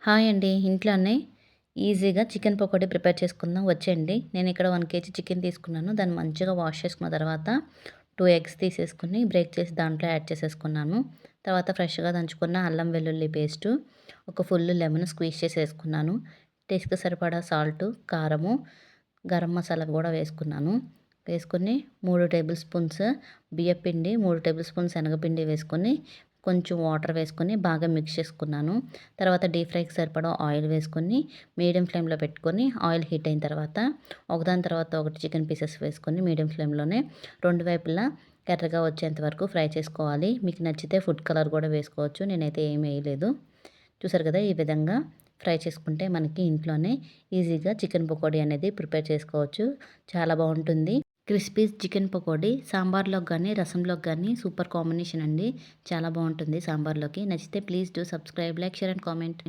Hi అండి. ఇంట్లోనే ఈజీగా చికెన్ పకోడీ ప్రిపేర్ చేసుకుందాం వచ్చేయండి. నేను ఇక్కడ 1 కేజీ చికెన్ తీసుకున్నాను. దాన్ని మంచిగా వాష్ చేసుకున్న తర్వాత 2 ఎగ్స్ తీసేసుకొని బ్రేక్ చేసి దాంట్లో యాడ్ చేసేసుకున్నాను. తర్వాత ఫ్రెష్‌గా దంచుకున్న అల్లం వెల్లుల్లి పేస్టు, ఒక ఫుల్ లెమన్ స్క్వీజ్ చేసి వేసుకున్నాను. టేస్ట్‌కి సరిపడా సాల్టు, కారము, గరం మసాలా కూడా వేసుకున్నాను. వేసుకొని 3 టేబుల్ స్పూన్స్ బియ్యపిండి, 3 టేబుల్ స్పూన్స్ శనగపిండి వేసుకొని కొంచెం వాటర్ వేసుకొని బాగా మిక్స్ చేసుకున్నాను. తర్వాత డీప్ ఫ్రైకి సరిపడా ఆయిల్ వేసుకొని మీడియం ఫ్లేమ్లో పెట్టుకొని ఆయిల్ హీట్ అయిన తర్వాత ఒకదాని తర్వాత ఒకటి చికెన్ పీసెస్ వేసుకొని మీడియం ఫ్లేమ్లోనే 2 వైపులా ఎర్రగా వచ్చేంత వరకు ఫ్రై చేసుకోవాలి. మీకు నచ్చితే ఫుడ్ కలర్ కూడా వేసుకోవచ్చు. నేనైతే ఏమి వేయలేదు. చూసారు కదా, ఈ విధంగా ఫ్రై చేసుకుంటే మనకి ఇంట్లోనే ఈజీగా చికెన్ పకోడీ అనేది ప్రిపేర్ చేసుకోవచ్చు. చాలా బాగుంటుంది. క్రిస్పీ చికెన్ పకోడీ సాంబార్లోకి కానీ రసంలోకి కానీ సూపర్ కాంబినేషన్ అండి. చాలా బాగుంటుంది సాంబార్లోకి. నచ్చితే please do subscribe, like, share and comment.